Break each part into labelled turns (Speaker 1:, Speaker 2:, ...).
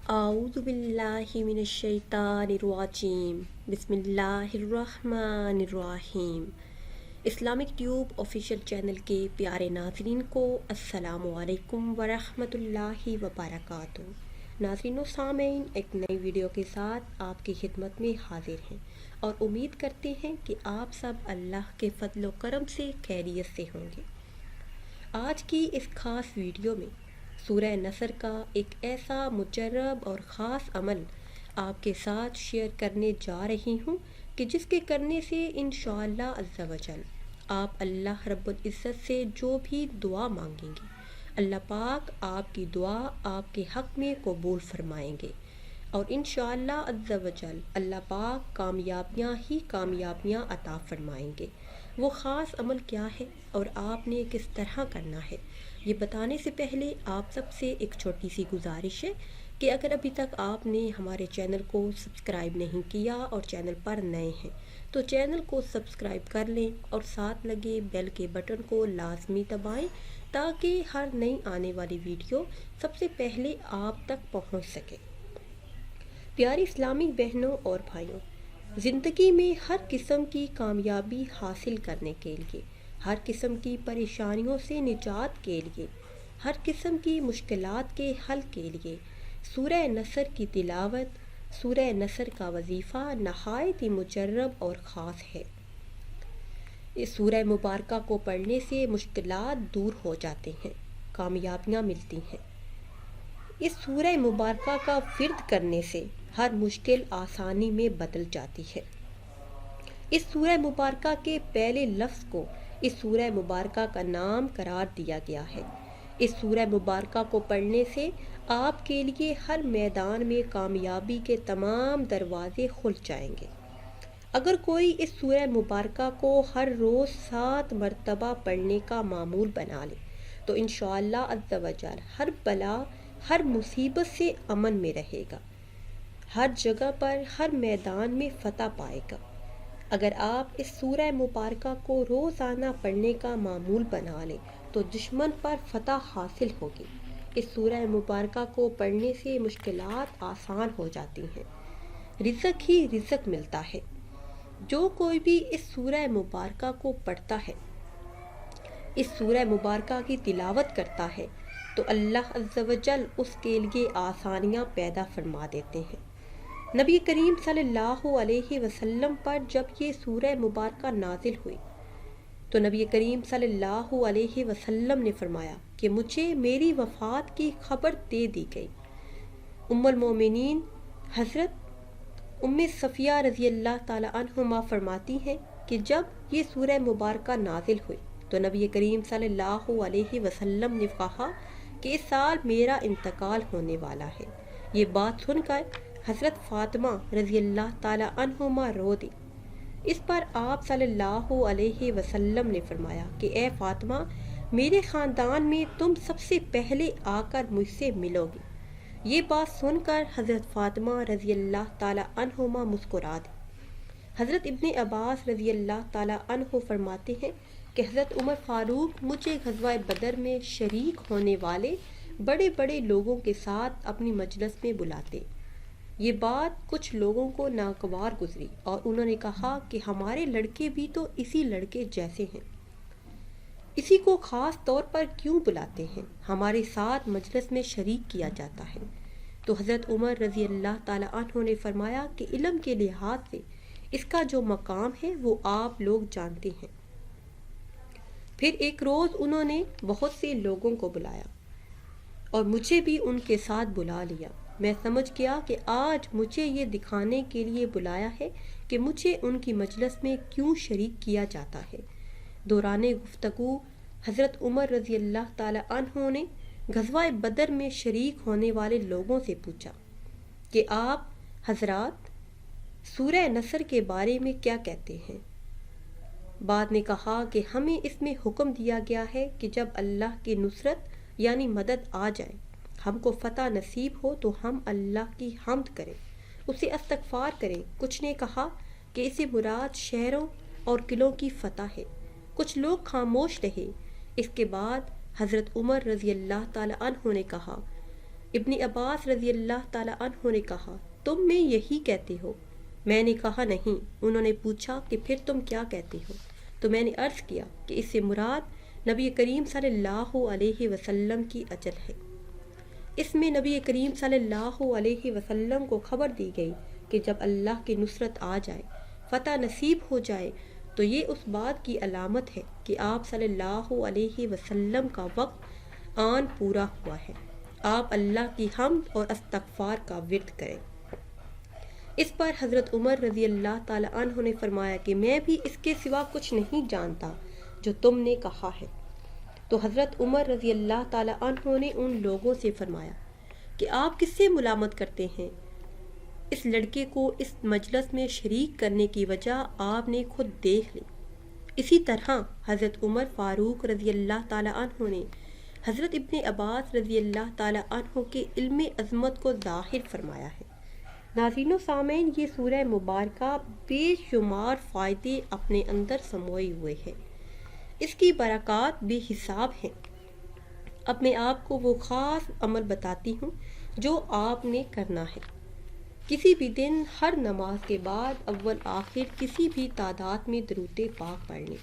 Speaker 1: اعوذ باللہ من الشیطان الرجیم بسم اللہ الرحمن الرحیم۔ اسلامک ٹیوب آفیشیل چینل کے پیارے ناظرین کو السلام علیکم ورحمۃ اللہ وبرکاتہ۔ ناظرین و سامعین، ایک نئی ویڈیو کے ساتھ آپ کی خدمت میں حاضر ہیں اور امید کرتے ہیں کہ آپ سب اللہ کے فضل و کرم سے خیریت سے ہوں گے۔ آج کی اس خاص ویڈیو میں سورہ نصر کا ایک ایسا مجرب اور خاص عمل آپ کے ساتھ شیئر کرنے جا رہی ہوں کہ جس کے کرنے سے انشاءاللہ عز و جل آپ اللہ رب العزت سے جو بھی دعا مانگیں گے اللہ پاک آپ کی دعا آپ کے حق میں قبول فرمائیں گے، اور انشاءاللہ عز و جل اللہ پاک کامیابیاں ہی کامیابیاں عطا فرمائیں گے۔ وہ خاص عمل کیا ہے اور آپ نے کس طرح کرنا ہے، یہ بتانے سے پہلے آپ سب سے ایک چھوٹی سی گزارش ہے کہ اگر ابھی تک آپ نے ہمارے چینل کو سبسکرائب نہیں کیا اور چینل پر نئے ہیں تو چینل کو سبسکرائب کر لیں اور ساتھ لگے بیل کے بٹن کو لازمی دبائیں تاکہ ہر نئی آنے والی ویڈیو سب سے پہلے آپ تک پہنچ سکے۔ پیاری اسلامی بہنوں اور بھائیوں، زندگی میں ہر قسم کی کامیابی حاصل کرنے کے لیے، ہر قسم کی پریشانیوں سے نجات کے لیے، ہر قسم کی مشکلات کے حل کے لیے سورہ نصر کی تلاوت، سورہ نصر کا وظیفہ نہایت ہی مجرب اور خاص ہے۔ اس سورہ مبارکہ کو پڑھنے سے مشکلات دور ہو جاتے ہیں، کامیابیاں ملتی ہیں۔ اس سورہ مبارکہ کا ورد کرنے سے ہر مشکل آسانی میں بدل جاتی ہے۔ اس سورہ مبارکہ کے پہلے لفظ کو اس سورہ مبارکہ کا نام قرار دیا گیا ہے۔ اس سورہ مبارکہ کو پڑھنے سے آپ کے لیے ہر میدان میں کامیابی کے تمام دروازے کھل جائیں گے۔ اگر کوئی اس سورہ مبارکہ کو ہر روز 7 مرتبہ پڑھنے کا معمول بنا لے تو انشاءاللہ عز و جل ہر بلا، ہر مصیبت سے امن میں رہے گا، ہر جگہ پر، ہر میدان میں فتح پائے گا۔ اگر آپ اس سورہ مبارکہ کو روزانہ پڑھنے کا معمول بنا لیں تو دشمن پر فتح حاصل ہوگی۔ اس سورہ مبارکہ کو پڑھنے سے مشکلات آسان ہو جاتی ہیں، رزق ہی رزق ملتا ہے۔ جو کوئی بھی اس سورہ مبارکہ کو پڑھتا ہے، اس سورہ مبارکہ کی تلاوت کرتا ہے تو اللہ عز و جل اس کے لیے آسانیاں پیدا فرما دیتے ہیں۔ نبی کریم صلی اللہ علیہ وسلم پر جب یہ سورہ مبارکہ نازل ہوئی تو نبی کریم صلی اللہ علیہ وسلم نے فرمایا کہ مجھے میری وفات کی خبر دے دی گئی۔ ام المومنین حضرت ام صفیہ رضی اللہ تعالی عنہما فرماتی ہیں کہ جب یہ سورہ مبارکہ نازل ہوئی تو نبی کریم صلی اللہ علیہ وسلم نے کہا کہ اس سال میرا انتقال ہونے والا ہے۔ یہ بات سن کر حضرت فاطمہ رضی اللہ تعالی عنہما رو دی۔ اس پر آپ صلی اللہ علیہ وسلم نے فرمایا کہ اے فاطمہ، میرے خاندان میں تم سب سے پہلے آ کر مجھ سے ملو گی۔ یہ بات سن کر حضرت فاطمہ رضی اللہ تعالی عنہما مسکرا دی۔ حضرت ابن عباس رضی اللہ تعالی عنہ فرماتے ہیں کہ حضرت عمر فاروق مجھے غزوہ بدر میں شریک ہونے والے بڑے بڑے لوگوں کے ساتھ اپنی مجلس میں بلاتے۔ یہ بات کچھ لوگوں کو ناگوار گزری اور انہوں نے کہا کہ ہمارے لڑکے بھی تو اسی لڑکے جیسے ہیں، اسی کو خاص طور پر کیوں بلاتے ہیں، ہمارے ساتھ مجلس میں شریک کیا جاتا ہے۔ تو حضرت عمر رضی اللہ تعالی عنہ نے فرمایا کہ علم کے لحاظ سے اس کا جو مقام ہے وہ آپ لوگ جانتے ہیں۔ پھر ایک روز انہوں نے بہت سے لوگوں کو بلایا اور مجھے بھی ان کے ساتھ بلا لیا۔ میں سمجھ گیا کہ آج مجھے یہ دکھانے کے لیے بلایا ہے کہ مجھے ان کی مجلس میں کیوں شریک کیا جاتا ہے۔ دوران گفتگو حضرت عمر رضی اللہ تعالی عنہ نے غزوہ بدر میں شریک ہونے والے لوگوں سے پوچھا کہ آپ حضرات سورہ نصر کے بارے میں کیا کہتے ہیں؟ بعد نے کہا کہ ہمیں اس میں حکم دیا گیا ہے کہ جب اللہ کی نصرت یعنی مدد آ جائے، ہم کو فتح نصیب ہو تو ہم اللہ کی حمد کریں، اسے استغفار کریں۔ کچھ نے کہا کہ اسے مراد شہروں اور قلعوں کی فتح ہے۔ کچھ لوگ خاموش رہے۔ اس کے بعد حضرت عمر رضی اللہ تعالی عنہ نے کہا ابن عباس رضی اللہ تعالیٰ عنہ نے کہا تم میں یہی کہتے ہو؟ میں نے کہا نہیں۔ انہوں نے پوچھا کہ پھر تم کیا کہتے ہو؟ تو میں نے عرض کیا کہ اس سے مراد نبی کریم صلی اللہ علیہ وسلم کی اجل ہے۔ اس میں نبی کریم صلی اللہ علیہ وسلم کو خبر دی گئی کہ جب اللہ کی نصرت آ جائے، فتح نصیب ہو جائے، تو یہ اس بات کی علامت ہے کہ آپ صلی اللہ علیہ وسلم کا وقت آن پورا ہوا ہے۔ آپ اللہ کی حمد اور استغفار کا ورد کریں۔ اس پر حضرت عمر رضی اللہ تعالیٰ عنہ نے فرمایا کہ میں بھی اس کے سوا کچھ نہیں جانتا جو تم نے کہا ہے۔ تو حضرت عمر رضی اللہ تعالیٰ عنہ نے ان لوگوں سے فرمایا کہ آپ کس سے ملامت کرتے ہیں؟ اس لڑکے کو اس مجلس میں شریک کرنے کی وجہ آپ نے خود دیکھ لی۔ اسی طرح حضرت عمر فاروق رضی اللہ تعالیٰ عنہ نے حضرت ابن عباس رضی اللہ تعالیٰ عنہ کے علم عظمت کو ظاہر فرمایا ہے۔ ناظرین و سامعین، یہ سورہ مبارکہ بے شمار فائدے اپنے اندر سموئے ہوئے ہیں۔ اس کی برکات بے حساب ہیں۔ اب میں آپ کو وہ خاص عمل بتاتی ہوں جو آپ نے کرنا ہے۔ کسی بھی دن ہر نماز کے بعد اول آخر کسی بھی تعداد میں درود پاک پڑھ لیں،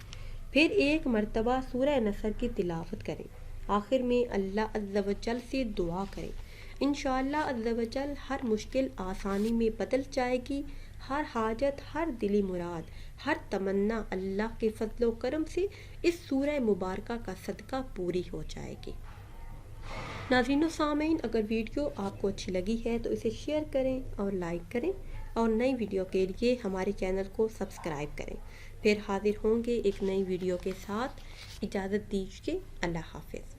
Speaker 1: پھر ایک مرتبہ سورہ نصر کی تلاوت کریں، آخر میں اللہ عز و جل سے دعا کریں۔ انشاءاللہ عز و جل ہر مشکل آسانی میں بدل جائے گی، ہر حاجت، ہر دلی مراد، ہر تمنا اللہ کے فضل و کرم سے اس سورہ مبارکہ کا صدقہ پوری ہو جائے گی۔ ناظرین و سامعین، اگر ویڈیو آپ کو اچھی لگی ہے تو اسے شیئر کریں اور لائک کریں، اور نئی ویڈیو کے لیے ہمارے چینل کو سبسکرائب کریں۔ پھر حاضر ہوں گے ایک نئی ویڈیو کے ساتھ۔ اجازت دیجیے، اللہ حافظ۔